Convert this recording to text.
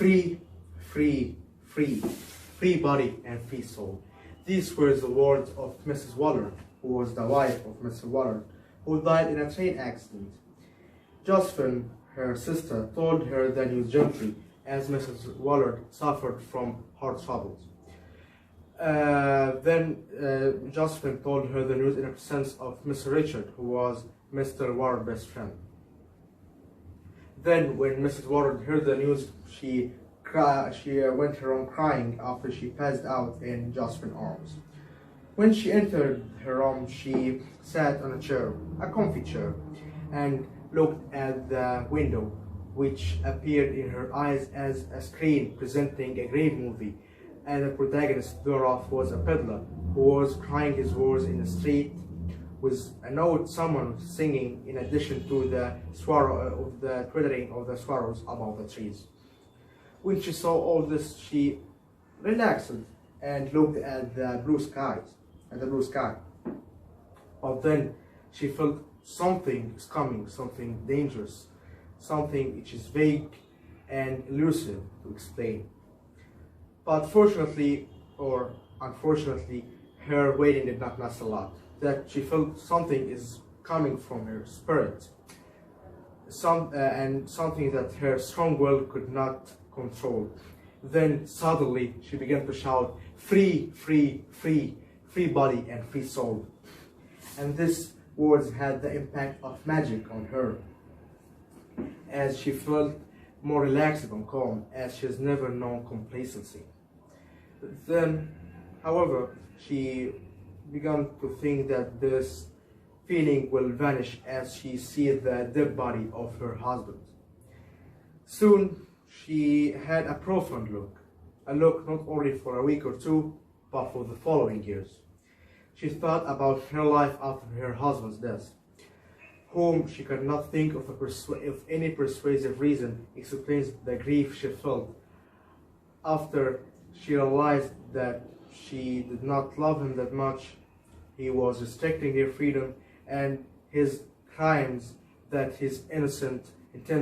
free, free, free, free body and free soul. These were the words of Mrs. Waller, who was the wife of Mr. Waller, who died in a train accident. Josephine, her sister, told her the news gently, as Mrs. Waller suffered from heart troubles. Then Josephine told her the news in the presence of Mr. Richard, who was Mr. Waller's best friend. Then, when Mrs. Waller heard the news, she went her room crying after she passed out in Josephine's arms. When she entered her room, she sat on a chair, a comfy chair, and looked at the window, which appeared in her eyes as a screen presenting a grave movie, and the protagonist thereof was a peddler who was crying his woes in the street with a note someone singing, in addition to the twittering of the swallows above the trees. When she saw all this, she relaxed and looked at the blue sky. But then she felt something is coming, something dangerous, something which is vague and elusive to explain. But fortunately, or unfortunately, her waiting did not last a lot. That she felt something is coming from her spirit, and something that her strong will could not control. Then suddenly she began to shout, "Free, free, free, free body and free soul." And these words had the impact of magic on her, as she felt more relaxed and calm, as she has never known complacency. Then, however, she began to think that this feeling will vanish as she sees the dead body of her husband. Soon, she had a profound look, a look not only for a week or two, but for the following years. She thought about her life after her husband's death, whom she could not think of any persuasive reason explains the grief she felt after she realized that she did not love him that much. He was restricting her freedom, and his crimes, that his innocent intention